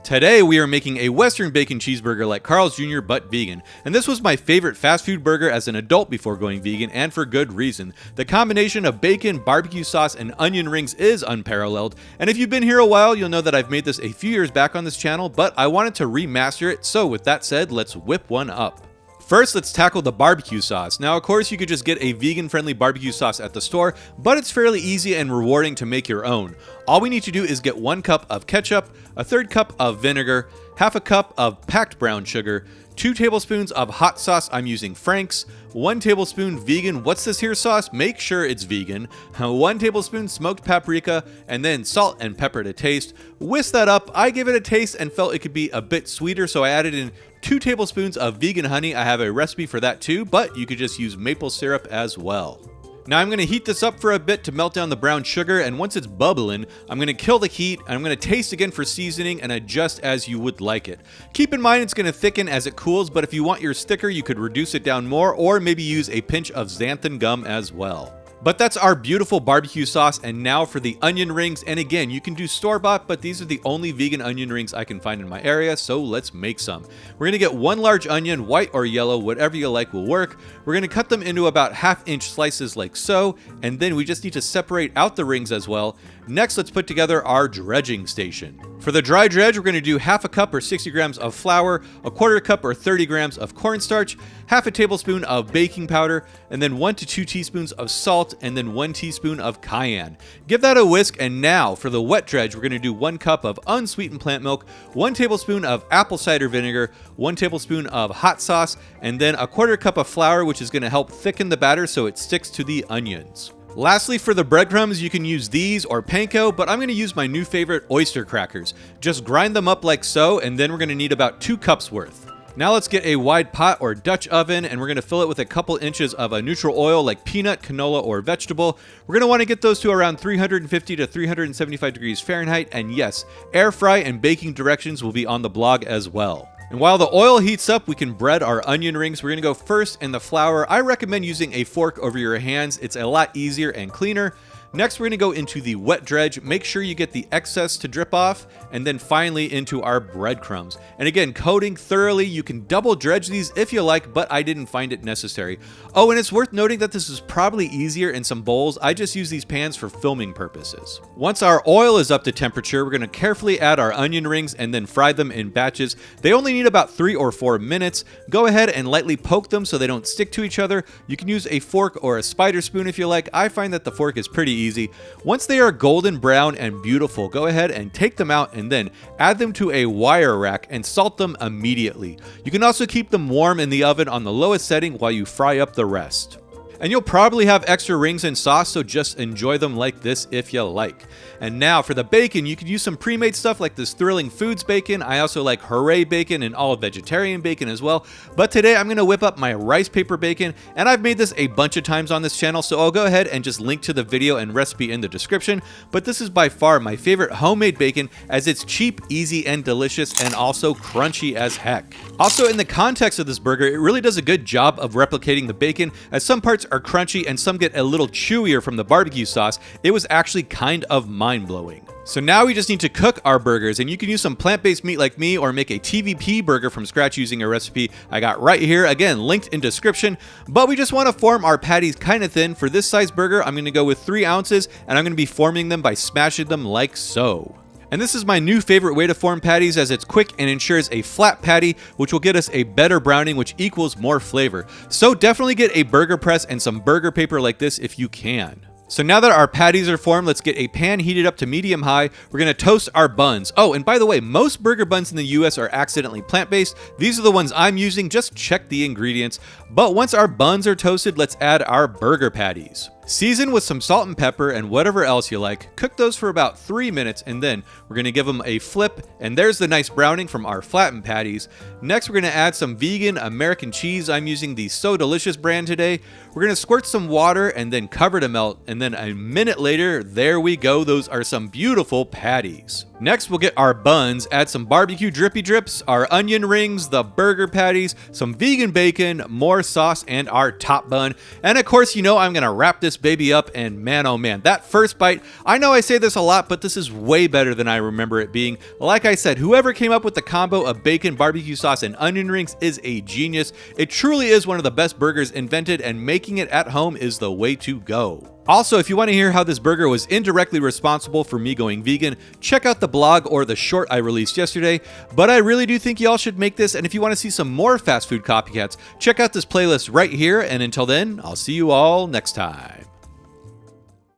Today we are making a Western bacon cheeseburger like Carl's Jr. but vegan, and this was my favorite fast food burger as an adult before going vegan, and for good reason. The combination of bacon, barbecue sauce, and onion rings is unparalleled, and if you've been here a while, you'll know that I've made this a few years back on this channel, but I wanted to remaster it, so with that said, let's whip one up. First, let's tackle the barbecue sauce. Now, of course, you could just get a vegan-friendly barbecue sauce at the store, but it's fairly easy and rewarding to make your own. All we need to do is get 1 cup of ketchup, a 1/3 cup of vinegar, half a cup of packed brown sugar, 2 tablespoons of hot sauce, I'm using Frank's, 1 tablespoon vegan what's this here sauce, make sure it's vegan, 1 tablespoon smoked paprika, and then salt and pepper to taste. Whisk that up, I gave it a taste and felt it could be a bit sweeter, so I added in 2 tablespoons of vegan honey. I have a recipe for that too, but you could just use maple syrup as well. Now I'm going to heat this up for a bit to melt down the brown sugar, and once it's bubbling, I'm going to kill the heat, and I'm going to taste again for seasoning and adjust as you would like it. Keep in mind it's going to thicken as it cools, but if you want yours thicker, you could reduce it down more, or maybe use a pinch of xanthan gum as well. But that's our beautiful barbecue sauce, and now for the onion rings, and again, you can do store-bought, but these are the only vegan onion rings I can find in my area, so let's make some. We're going to get 1 large onion, white or yellow, whatever you like will work. We're going to cut them into about 1/2 inch slices like so, and then we just need to separate out the rings as well. Next, let's put together our dredging station. For the dry dredge, we're going to do 1/2 cup or 60 grams of flour, 1/4 cup or 30 grams of cornstarch, 1/2 tablespoon of baking powder, and then 1 to 2 teaspoons of salt, and then 1 teaspoon of cayenne. Give that a whisk, and now for the wet dredge, we're going to do 1 cup of unsweetened plant milk, 1 tablespoon of apple cider vinegar, 1 tablespoon of hot sauce, and then 1/4 cup of flour, which is going to help thicken the batter so it sticks to the onions. Lastly, for the breadcrumbs, you can use these or panko, but I'm going to use my new favorite, oyster crackers. Just grind them up like so, and then we're going to need about 2 cups worth. Now let's get a wide pot or Dutch oven, and we're going to fill it with a couple inches of a neutral oil like peanut, canola, or vegetable. We're going to want to get those to around 350 to 375 degrees Fahrenheit, and yes, air fry and baking directions will be on the blog as well. And while the oil heats up, we can bread our onion rings. We're going to go first in the flour. I recommend using a fork over your hands. It's a lot easier and cleaner. Next, we're going to go into the wet dredge. Make sure you get the excess to drip off, and then finally into our breadcrumbs. And again, coating thoroughly. You can double dredge these if you like, but I didn't find it necessary. Oh, and it's worth noting that this is probably easier in some bowls. I just use these pans for filming purposes. Once our oil is up to temperature, we're going to carefully add our onion rings and then fry them in batches. They only need about 3 or 4 minutes. Go ahead and lightly poke them so they don't stick to each other. You can use a fork or a spider spoon if you like. I find that the fork is pretty easy. Once they are golden brown and beautiful, go ahead and take them out and then add them to a wire rack and salt them immediately. You can also keep them warm in the oven on the lowest setting while you fry up the rest. And you'll probably have extra rings and sauce, so just enjoy them like this if you like. And now for the bacon, you could use some pre-made stuff like this Thrilling Foods bacon. I also like Hooray bacon and all vegetarian bacon as well. But today I'm going to whip up my rice paper bacon, and I've made this a bunch of times on this channel, so I'll go ahead and just link to the video and recipe in the description. But this is by far my favorite homemade bacon, as it's cheap, easy, and delicious, and also crunchy as heck. Also, in the context of this burger, it really does a good job of replicating the bacon, as some parts are crunchy and some get a little chewier from the barbecue sauce. It was actually kind of mind-blowing. So now we just need to cook our burgers, and you can use some plant-based meat like me or make a TVP burger from scratch using a recipe I got right here, again linked in description. But we just want to form our patties kind of thin. For this size burger, I'm going to go with 3 ounces, and I'm going to be forming them by smashing them like so. And this is my new favorite way to form patties, as it's quick and ensures a flat patty, which will get us a better browning, which equals more flavor. So definitely get a burger press and some burger paper like this if you can. So now that our patties are formed, let's get a pan heated up to medium high. We're going to toast our buns. Oh, and by the way, most burger buns in the US are accidentally plant-based. These are the ones I'm using. Just check the ingredients. But once our buns are toasted, let's add our burger patties. Season with some salt and pepper and whatever else you like. Cook those for about 3 minutes, and then we're going to give them a flip, and there's the nice browning from our flattened patties. Next, we're going to add some vegan American cheese. I'm using the So Delicious brand today. We're going to squirt some water and then cover to melt, and then a minute later, there we go. Those are some beautiful patties. Next, we'll get our buns, add some barbecue drippy drips, our onion rings, the burger patties, some vegan bacon, more sauce, and our top bun. And of course, you know I'm gonna wrap this baby up, and man oh man, that first bite, I know I say this a lot, but this is way better than I remember it being. Like I said, whoever came up with the combo of bacon, barbecue sauce, and onion rings is a genius. It truly is one of the best burgers invented, and making it at home is the way to go. Also, if you want to hear how this burger was indirectly responsible for me going vegan, check out the blog or the short I released yesterday. But I really do think y'all should make this, and if you want to see some more fast food copycats, check out this playlist right here, and until then, I'll see you all next time.